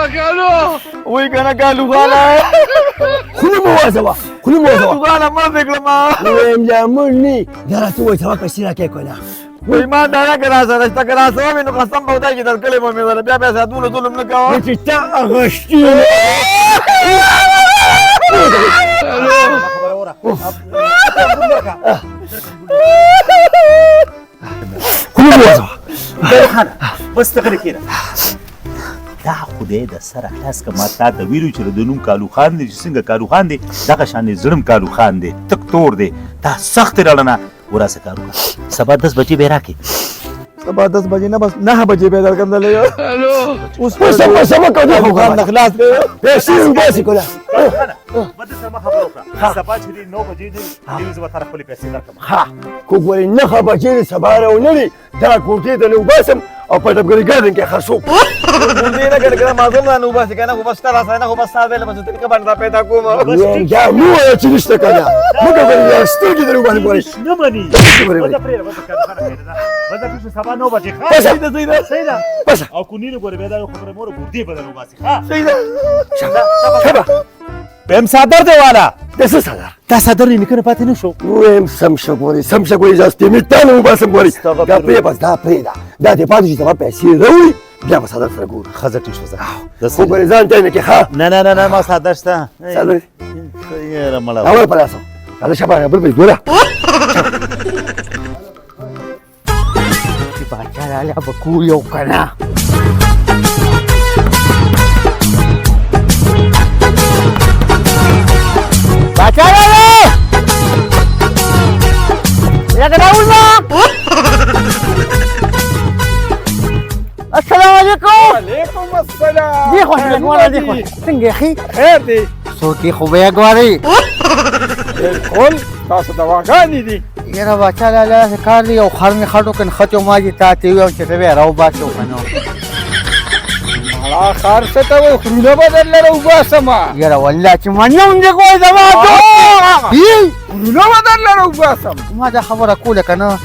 قالوا وای کنه قالو غاله خوله موازه خوله موازه غاله ما فکر ما ویم جامونی درته وای ثواب پیسې راکې کنه وای ما دا نه کرا سره تا کرا سره نو قسم په خدای کې درکلې مې ولا بیا بیا ساتونه ظلم نه کاوه چې تا اغشتي خوله موازه بس تغره کېنه دا خدای د سره خلاص که ما تا د ویلو چې د نوم کالو خان دی چې څنګه کالو خان دی دغه شان زړم کالو خان دی تک تور دی دا سخت رړنه وراسه کارو سبا 10 بجې به راکې سبا 10 بجې نه بس 9 بجې به درکم دلې اوس په سم کوي خو خان خلاص به سیم بس کوله مده سم خبرو کړه سبا چې 9 بجې دی نیوز به طرف خپل پیسې درکم ها کو ګورې نه خبرې سبا راولې دا کوټې ته نو باسم او په دغه ګردن کې خرڅو دې نه کړه معلوم نه بس کنه خو بس تر اسانه خو بس تا ویل بس ته باندې پیدا کوم یا مو چې نشته کنه موږ به سترګې درو باندې ګورې نه مانی مده پرې مده سبا 9 بجې ښه صحیح ده بس او کو نیلو ګورې به دا خبره مور ګردې بدلو باسي ښه صحیح ده شبا بهم صادر دی والا دسه صدر دا صادر نه کنه پاتې نه شو ویم سم شګوري ځاستې می تانو باسم ګوري دا پرې بس دا پرې دا دې پاتې چې ته پیسې راوړي بیا به صدر سره ګور خزه ټیش وزه خو ګورې ځان ته نه کې ښه نه ما صادر شته صدر یاره مړه اول په لاسو دا شبا بل ګوره چې باچا لاله به کو یو کنه باچا لاله یا راول ما السلام علیکم وعلیکم السلام دی خو څنګه دی خو څنګه خي خیر دی څوک خو به غواړي بالکل تاسو دواګانې دي یاره باچا لاله کار دی او خر می خټو کن خطو ما دي تا ته یو چې ته راو باسو کنه مالا خار څه ته وای خرونه بدل لرو باسما یاره والله چې منوم دې کوی زما ته خرونه بدل لرو باسم ما دا خبره کوله کنه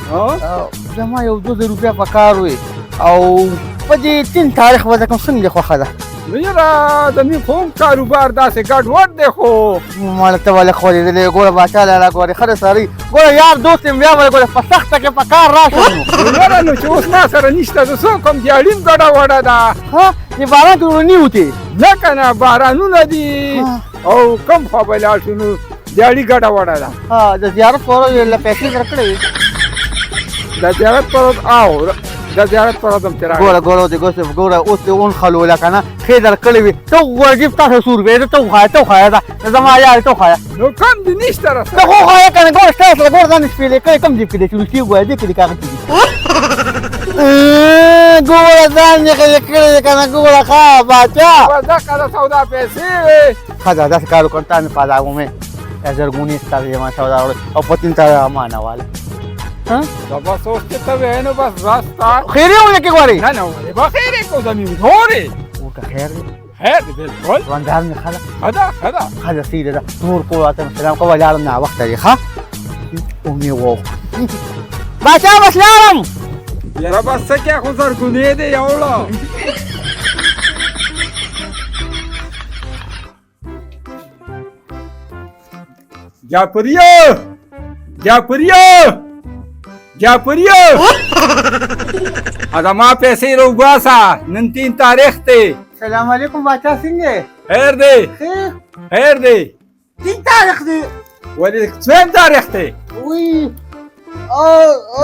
زما یو 2000 روپیا پکار وي او په دې 3 تاریخ وځه کوم څنګه خو خدا یاره د می کوم کاروبار داسې ګډ وډ دی خو مال ته ول خو دې ګوره باچا لاله ګوره خره ساري ګوره یار دوست بیا ول ګوره په سخته کې پکار راشه یاره نو چې اوس ما سره نشته زه څو کوم دیاړین ګډه وډه ده ها دې باران ته ونی وتی نه کنه بارانونه دي او کم خو به لاړ شو نو دیاړي ګډه وډه ده ها د زیارت پورو له پیسې درکړې د زیارت پر او د زیارت پر ادم تیرا ګوره دې ګوره اوس ته اون خلوله کنه خې درکړې وي ته ورګیف تاسو سور به ته خایا دا زما یار ته خایا نو کم دي نشته را ته خو خایا کنه ګوره تاسو ګوره ځان سپېلې کوي کم دې کې چې لوټي ګوره دې کې کاغذ ګوره ځان یې کړې کنه ګوره ښا باچا دا کله سودا پیسې خدا دا کار کوتا نه پالاو مې ازرګونی ستاره ما سودا او پتین ته امانه واله ها دا بس اوس ته وینو بس راستا خیره ونه کې غواړي نه با خیره کو زمين غوري او که خیر دی خیر دی بالکل وندار می خلا خدا سیده دا نور کو اتم سلام کو ولالم نه وخت دی ښا او می وو باچا مسلام یاره بس څه کې خو زرګونی دی یوړو جاپریو ادا ما پیسې روباسا نن 3 تاریخ ته سلام علیکم باچا څنګه خیر دی 3 تاریخ دی ولې 2 تاریخ ته وی او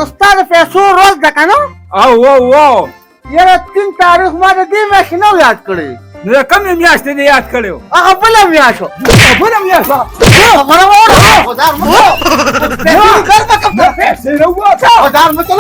استاد پیسو روز ده کنه او یاره 3 تاریخ ما د دې ماشینو یاد کړی نو کوم میاشت دې یاد کړو هغه بل میاشو خبره وره خدای مو پیسې روباسا خدای مو ته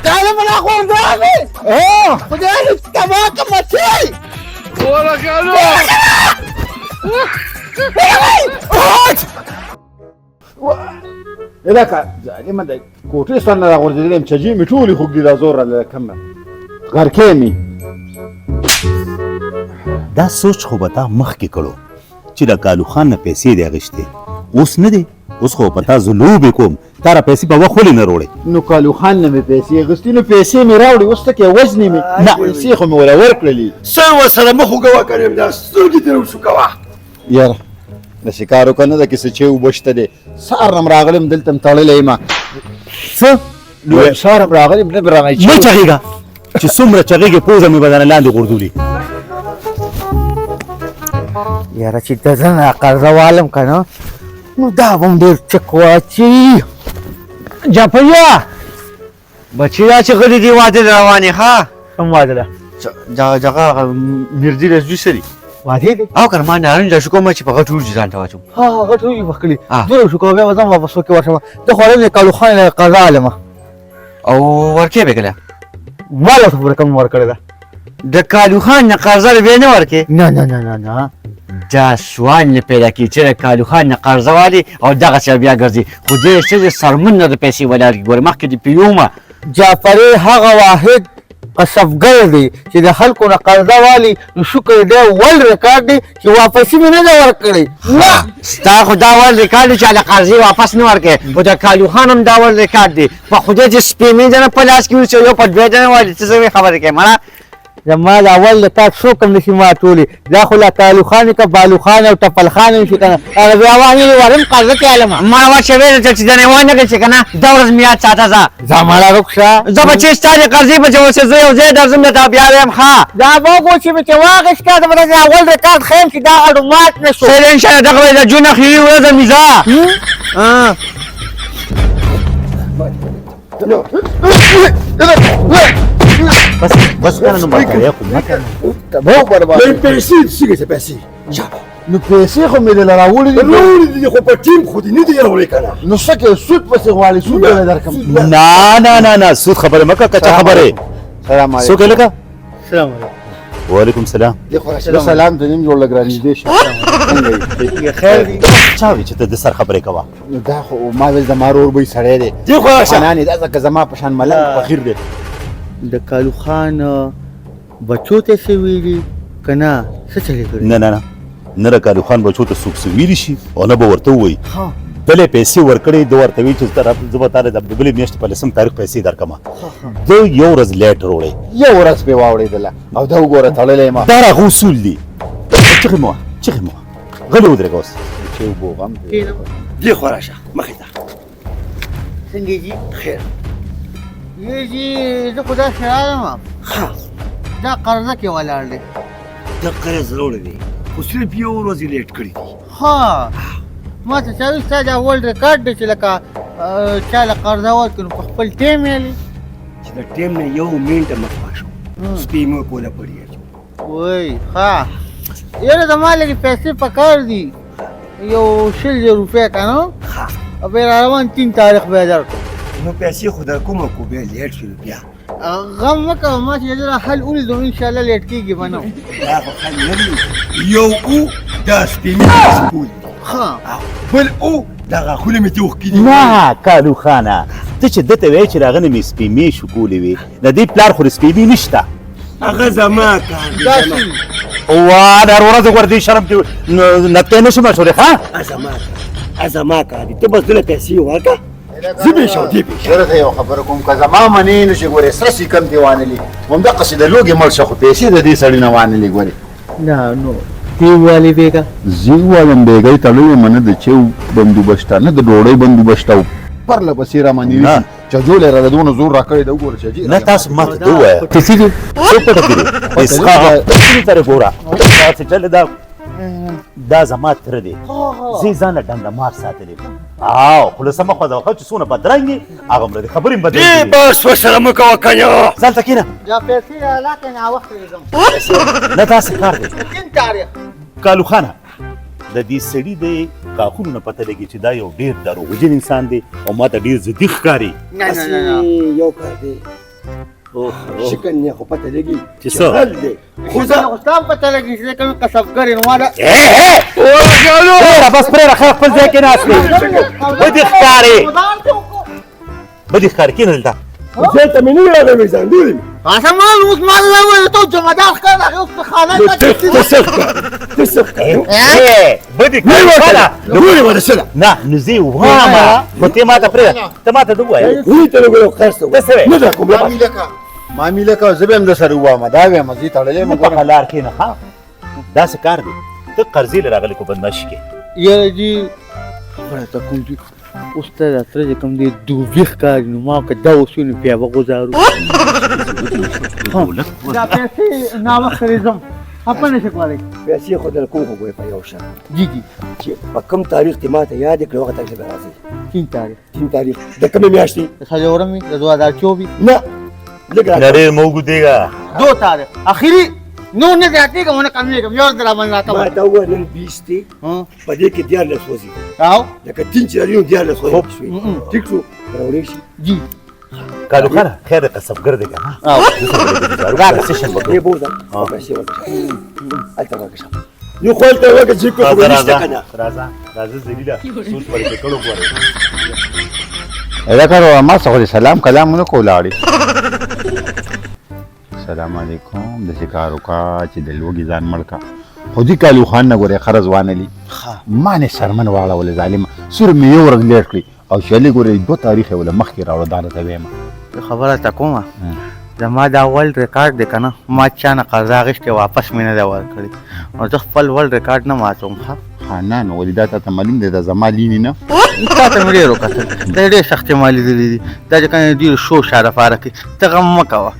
تعال من اخور دامي خداني تباك متي لك لما دا کوټې سره را غورځېدلم چې جې مې ټولې خوږ دي دا زور له کمه غرکې مې دا سوچ خو به تا مخکې کړو چې د کالو خان نه پیسې دی اخیستې اوس نه دی اوس خو په تا زه لوبې کوم تا را پیسې په وخت ولې نه روړې نو کالو خان نه مې پیسې اخیستې نو پیسې مې راوړې اوس ته کې وزنې مې نه پیسې خو مې ولا ورکړلې سر ورسره مخ وګوه کنیم دا سترګې ترې وشو کوه یاره د شکارو کنه د کیسه چې وبشته دي سار نم راغلم دلته تړلې ما څه نو سار راغلم نه برانه مه چغېږه چې څومره چغېږې پوزه مې بدنه لاندې غورځولي یاره چې د زنه قرضه والم کنه نو دا به هم ډېر چک واچي جاپیا بچی دا چې غلی دی واده روانې ها کوم واده ده جګه میردی رزوی سری واده دی او کنه ما نارنج شو کوم چې په غټ ورځ ځان ته واچم ها هغه ټول وکړي دوی شو کوم بیا ځم واپس وکړ ورشم د خوړل کالو خان قضا علمه او ورکه به کله مال څه رقم ورکړه ده د کالو خان نه قرضه به نه ورکه نه نه نه نه نه دا سوال نه پیدا کی چې کالو خان نه قرضه والی او دغه څه بیا ګرځي خو دې چې سرمن نه د پیسې ولر ګور مخکې دی پیومه جعفری هغه واحد قصفګر دی چې د خلکو نه قرضه والی نو شکر دی ول ریکارډ دی چې واپس مې نه ورکړي نه ستا خو دا ول ریکارډ چې له قرضې واپس نه ورکې او د کالو خان هم دا ول ریکارډ دی په خدای چې سپېمې نه په لاس کې وڅو یو په دوه جن والی څه خبره کوي مړه زما د اول د تا څو کم نشي ماتولی دا خو لا کالو خان که بالو خان او ټپل خان شي کنه هغه بیا وانه ورم قرضه کې علمه ما وا شوی چې د نه وانه کې کنه دا ورځ میاد ساته ځه زماړه رخصه زه بچی ستاره قرضې به چې زه یو ځای درځم ته بیا ویم ښا دا وګو چې مې واغش کا د اول ریکارډ خیم چې دا اړو مات نشو سره ان شاء الله دغه د جون اخیری ورځ میزا بس کنه نو ما کوي خو ما کنه تبو برباد پیسې څنګه پیسې نو پیسې خو مې دل راوړې دي راوړې دي خو په ټیم خو دې نه دي راوړې کنه نو څه سود پسې غواړي سود به درکم نه نه نه نه سود خبره مکه کچا خبره سلام علیکم سو کله کا سلام علیکم وعلیکم السلام سلام ته نیم جوړ لګرانې دي څنګه خیر دی چا وی چې ته د سر خبره کوا نو دا خو ما ول زمارور به سړی دی دی خو شانانی دا ځکه زما په شان ملنګ فقیر دی د کالو خان بچو ته څه ویلي کنه څه چلی کړی نه نه نه نه کالو خان بچو ته څوک ویلی شي او نه به ورته وای ها بلې پیسې ورکړې د ورته وی چې طرف زبطاله د بلې میاشتې په لسم تاریخ پیسې درکما د یو ورځ لیټ وروړې یو ورځ به واوړېدله او دا وګوره تړلې ما دا راغو اصول دي چغې مو غلی ودرېږه اوس چې وګورم دی خو راشه مخې ته څنګه جی خیر یی جی زه خو دا شرالم دا قرضه کې ولاړ دی دا قرض راوړی دی خو صرف یو ورځ یې لیټ کړی دی ها ما ته چا ویل ستا دا ورلډ ریکارډ دی چې لکه چا له قرضه ورکړو په خپل ټیم یې چې د ټیم نه یو منټه مخ شو سپی مو کوله پړی وای ها یاره زما لږ پیسې پکار دي یو 100 روپۍ کنه او بیا روان 3 تاریخ به درکړو نو پیسې خو در کومه کو بیا لیټ شول بیا غم مکه ما چې جره حل ولدو ان شاء الله لیټ کیږي بنو دا خو حل نه دی یو او دا سپی مو سکول ها بل او دا غاخونه مې ته وکړي نه کالو خانه ته چې دته وای چې راغنه مې سپېمې شکولې وي د دې پلار خو سپېمې نشته هغه زما کار دی وا دا ورځ ور دي شرم کې نته نشم شوري ها ازما کار دی ته بس دله پیسې ورکا زبې شو دی شرط یو خبر کوم که زما منی نشي ګورې سره سې کم دیوانلی هم د قصیده لوګي مل شخو پیسې د دې سړی نه وانلی ګورې نه نو دی والی بیگا زیوالم بیګی تړلې منه د چو بندوبسته نه د ډوړې بندوبسته پر لپسې را باندې نه. چې جوړې را دونه زور را کړی د وګوره چې نه تاسو ماته دوه کسی دي څه پټه کړی اسخا څه تر ګورا تاسو چل دا زما تر دي زی ځان ډنګ مار ساتلې او خلاص ما خو دا خو څونه بدرنګي هغه مر خبرې دی بدلې بس وسره مکو کنه ځان تکینه دا پیسې علاقه نه وخت لرم نه تاسو کار دي 3 تاریخ کالو خانه د دې سړي د غاښونو نه پته لګي چې دا یو ډېر دروغجن انسان دی او ما ته ډېر ضدي ښکاري. یو کار دی شکن نه خو پته لګي چې څه حل دی خو زه خو هم پته لګي چې کوم کسبګر یم ما دا بس پرېږده خیر خپل ځای کې ناست دی. بدي ښکاري بدي ښکاري کښېنه دلته. ځای ته مې نه راغلی ځان ډېرې مې قسم اوس ما وویل ته جمعدار ښکاره هغې اوس په خانه ته څه ښکارې ته څه ښکارې بدي نه ښکاري ورته ډېرې وړه څه ده نه نو زه یې ووایم خو ته ما ته پرېږده ته ما ته ده ووایه وی ته لګو خرڅ ته څه وایې نه دا کوم ما میله کا زه به هم درسره ووایم دا وایم زه تړلی په خلار کښېنه ښه داسې کار دی ته قرضې له راغلی کو بدماشي کې یاره جي خبره ته کوم چې اوس ته دا تره چې کوم دی دوبي ښکاري نو ما که دا اوس وي نو بیا به ګزارو دا پیسې ناوخته ځم خفه نه شي کولی پیسې خو در کوم خو ګویا په یو شان جي جي چې په کوم تاریخ کې ما ته یاد کړې هغه تاریخ به راځي 3 تاریخ 3 تاریخ د کومې میاشتې د څلورمې د 2024 نه لږ راځه ډېر موږ دیګا 2 تاریخ اخري نور نه زیاتېږم ونه کمېږم یو ځل راباندې راته ما وایه ته وویل نن 20 دی په دې کې 14 وځي او لکه 3 چې راځي نو 14 وځي ټیک شو راوړې شي جي کالو خانه خیر قصبګر دی که نه او راځه سیشن وکړو یې بوزه پیسې ورکړه هلته ورکړه یو خو هلته ورکړه چې کوم خبرې نشته که نه راځه ذلیله سوچ پرې کړو ګوره دا کار ما څه سلام کلام نه کو لاړې السلام علیکم د شکار وکا چې د لوګي ځان مړکا خو دې کالو خان نه ګوره خرز وانلی ما نه سرمن واړول ظالم سور مې یو ورځ لیټ کړی او شلې ګوره 2 تاریخ ولا مخکې راوړل دا ته وایم خبره ته کومه زما دا ورلد ریکارډ دی که نه ما چا نه قرضه اخیستې واپس مې نه دی ورکړی او زه خپل ورلد ریکارډ نه ماتوم ښه نه نو ولې دا ته معلوم دی دا زما لینی نه تا ته مې ډېر وکتل دا ډېر سختې ما لیدلي دي دا چې کوم ډېر شو شارفاره کوي ته غم مه کوه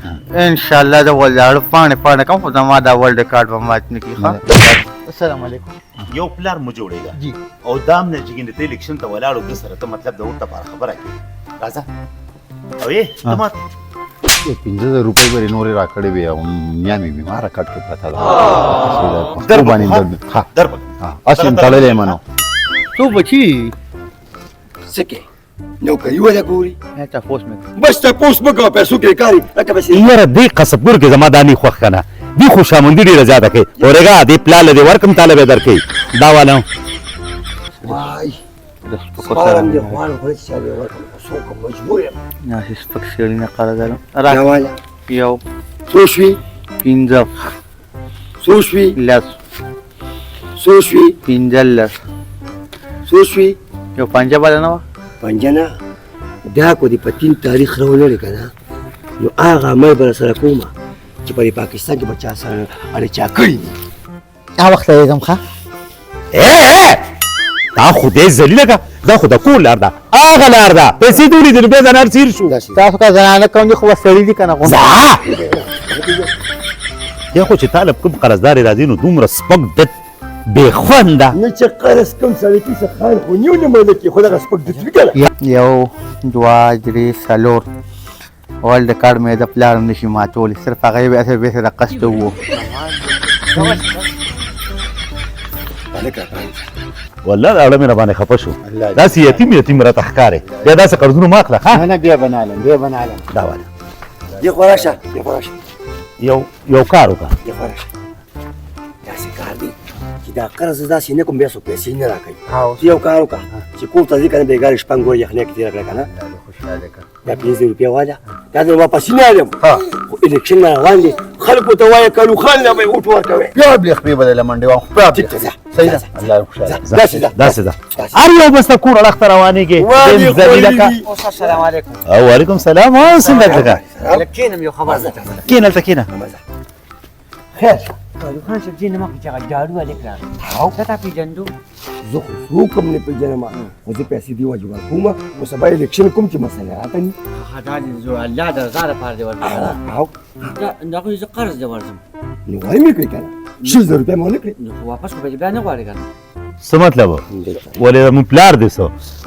انشاءالله زه ولاړ پاڼې کوم خو زما دا ورلد ریکارډ به مات نه کړي ښه السلام علیکم یو پلار مو جوړېږه جی او دام نه چې ته الیکشن ته ولاړو ده سره ته مطلب د ورته لپاره خبره کوي راځه او یې ته ما 15,000 روپۍ به یې نورې راکړې وې او میا مې بیماره کټ کې پرته ده باندې ها دربه اصل تړلې یم نو څو بچي څه کې نوکري ولا ګوري تپوس مې بس تپوس مه کوه پیسو کې کاري لکه پیسې یاره دې قصبګر کې زما دا نه خوښ که نه دې خوشامندي ډېره زیاته کوي اورېږه دې پلاله دې ورکړم تاله به درکوي دا والا وای د سپکو سپارم دې سره خوان خو چې چا دې ورکړم څوک مجبور یم نه سپک سړي نه قرض دا را والا یو څو شوي 15 څو شوي لس څو شوي 15 څو شوي یو پنجه بله نه وه پنجنه دا کو دې په 3 تاریخ راولرې که نه نو هغه عمل به سره کومه چې په پاکستان کې به چا سره اړې چا کړي دي هغه وخت ته ځم ښه دا خو دې ذلیله که دا خو د کور لار ده هغه لار ده پیسې دې ولیدې نو بیا ځان هر شو تاسو که زنانه کوم دي خو به سړي دي که نه ځه یا خو چې طالب کوم قرضدارې راځي نو دومره سپک دت بې خونده نه چې قرض کوم سړی کې څه خان خو نیو نه منله کې خو دغه سپک دت وي که نه یو دوه درې څلور ورلد ریکارډ مې د پلار هم نشي ماتولی صرف هغه یې بیا بیخي د قصد وو هلکه والله دا اړه مې راباندې خفه شو داسې یتیم راته ښکارې بیا داسې قرضونه مه اخله ښه نه بیا بنالم دا والا دې خوا راشه دې خوا راشه یو کار وکړه دې خوا راشه داسې کار دی چې دا قرض داسې نه کوم بیا څوک پیسې نه راکوي چې یو کار وکړه چې کور ته ځې که نه بېګارې شپه ګوی یخنۍ کې تېره کړه که نه دا 15 روپۍ واله دا در واپسې نه علم خو الیکشن روان دی خلکو ته وایه کالو خان له به یې ووټ ورکوئ بیا بلې خپې بدله منډې واخ ټیک ده ځه صحیح ده الله خوشاله داسې ده هر یو بس د کور اړخ ته روانېږي وایي ذلیله که خویلي السلام علیکم وعلیکم السلام څنګه ځکه کینم یو خبر ده کښېنه هلته کښېنه خیر کالو خان صاحب ځینې مخکې چې هغه جاړو هلک راغی ته تا پېژندو زه خو څوک هم نه پېژنم خو زه پیسې دې وجه ورکوم خو سبا الیکشن کوم چې مسله راته ني هغه دا دې زه الله د رضا لپاره دې ورکړه او دا خو زه قرض دې ورځم نو وایي مې کړې که نه 6000 روپۍ مې ونه کړې نو خو واپس خو به دې بیا نه غواړې که نه څه مطلب ولې زموږ پلار دی څه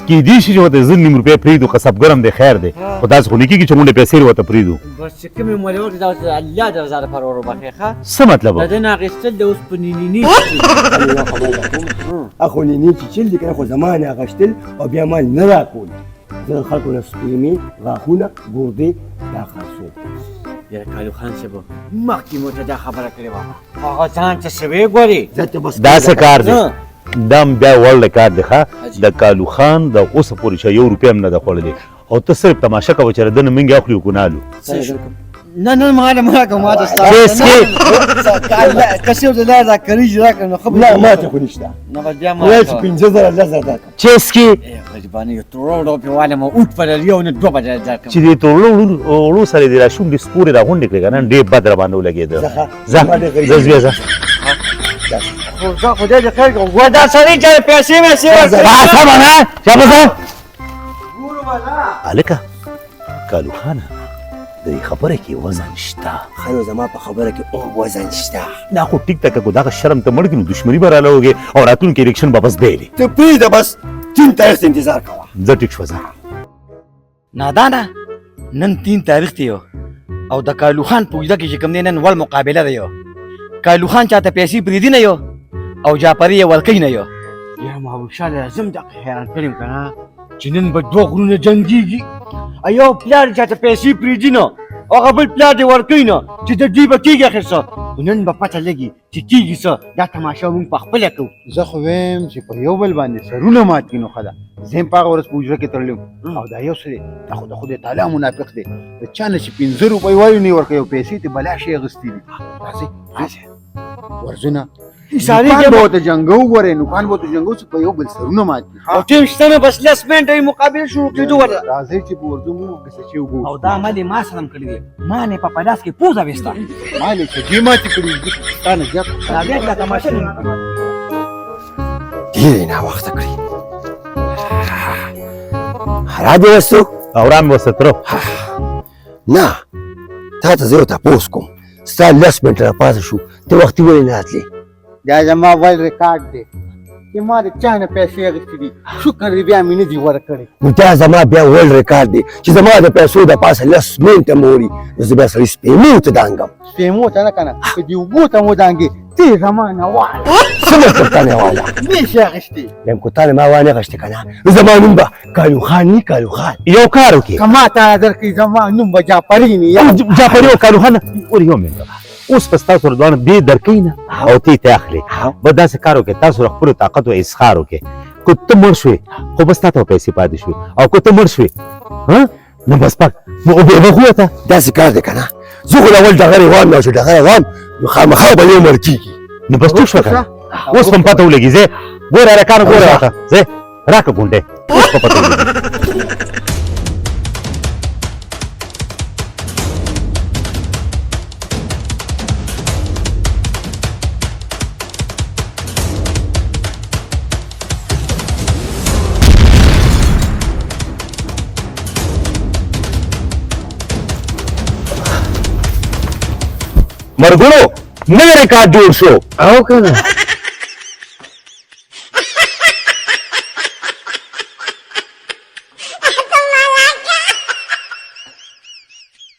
کېدای شي چې ورته زه نیم روپۍ پرېږدو کسبګر هم دی خیر دی خو داسې خو نه کېږي چې مونډې پیسې ورته پرېږدو بس چې کومې مولې وکړې دا اوس الله د رضا لپاره ور وبخښې ښه څه مطلب د ده نه اخېستل د اوسپنې نینې اخو نینې چې چل دي کنه خو زما نه اخیستل او بیا ما نه راکول زه د خلکو نه سپېمې غاښونه ګردې دا خرڅوم یاره کالو خان صاحب مخکې مو ته دا خبره کړې وه هغه ځان ته سوې ګورې زه ته بس دا څه کار دی دا هم بیا ورلډ کار دی ښه د کالو خان د اوسه پورې چې یو روپۍ هم نه ده خوړلې او ته صرف تماشه کوه چې د ده نه منګې اخلي وکنالو نه نه ما راکړه ما ته ستا کسي ورته لار راکړي راکړه نو خبره نه ما ته خو نشته نه بس بیا ما وایي چې 15,000 10,000 درکړم چیسکي غریبانه یو تروړ روپۍ والا مو اوټ په یو نه دوه بجې درکړم چې دې وړو سره دې راشونډې سپورې راغونډې کړې که نه ډېر بد را باندې ولګېده ځه ځه زویه ځه خدای دې خیر کړي ګوره دا سړی چې پیسې ویسې ورکوي هلکه کالو خانه د دې خبره کې وزن شته خانو زما په خبره کې او وزن شته دا خو ټیک ټاک کو دغه شرم ته مړ کړي نو دښمني به رالاوږې او راتلونکي الیکشن به بس بیلې ته پرېږده بس 3 تاریخ ته انتظار کوه زه ټیک شوه ځه نادانه نن 3 تاریخ دی او د کالو خان په وجه کې چې کوم دی نن ول مقابله ده یو کالو خان چاته پیسې پریدي نه یو او جعفري یې ورکوي نه یو یا محبوب شاه لازم دا حیران کړم که نه چې نن به دوه غرونه جنګېږي یو پلار چاته پیسې پرېږدي نه هغه بل پلار دې ورکوي نه چې د دوی به کېږي اخر څه نن به پته لګي چې کېږي څه دا تماشه موږ په خپله کوو زه خو ویم چې په یو بل باندې سرونه مات کړي نو ښه ده زه هم په هغه ورځ په حجره کې تړلی او دا یو څه دی دا خو د خدای تعالی منافق دی د چا نه چې 15 روپۍ وایو نه یې ورکوي او پیسې ته بلا شی اخیستي دي راځئ ورځونه ساري نوکان به ورته جنګو ګورې نوکان به ورته جنګو چې په یو بل سرونه مات کړي او ټیم شته نه بس لس منټه یې مقابل شروع کېدو ورته راځئ چې په ورځو مو کیسه چې وګورو او دا عمل یې ما سره هم کړی دی ما نه په پلاس کې پوزه وستا ما لې چې دې ماتې کړي تا نه زیات دا بیا دا تماشه نه ډېرې ناوخته کړي را دې وستو او رام ورسره تره نه تا ته زه یو تپوس کوم ستا 10 منټه راپاسه شو ته وختي ولې نه راتلې دا زما ول ریکارډ دی چې ما د چا نه پیسې اخیستې دي شکر دی بیا مې نه دي ورکړې نو دا زما بیا ورلډ ریکارډ دی چې زما د پیسو د پاسه 10 منټه موري نو زه بیا سړي سپېمې ته دانګم سپېمو ته نه که نه که دې اوبو ته مو دانګې ته یې زما نه واله څه مطلب تا نه واله نشي اخیستې یم کو تا نه ما وانه غشته که نه نو زما نوم به کالو خان وي کالو خان یو کار وکړې که ما ته درکړي زما نوم به جعفري وي یا جعفري او کالو خانه ور یو منټه اوس په ستاسو سره دواړه دې درکوي نه او ته یې ته اخلې به داسې کار وکړې تاسو سره خپلو طاقت او اظهار وکړې که ته مړ شوې خو بس تا ته پیسې پاتې شوې او که ته مړ شوې نو بس پاک نو بې وخوته داسې کار دی که نه زه خو اول ډغرې وام نو چې ډغرې وام نو خامخا به یې مړ کېږي نو بس ټیک شوه که نه اوس په پته ولګي ځې ګوره هلکانو ګوره راته ځې راکړه ګونډې اوس په پته ولګي مرګونو نوی ریکارډ جوړ شو او که نه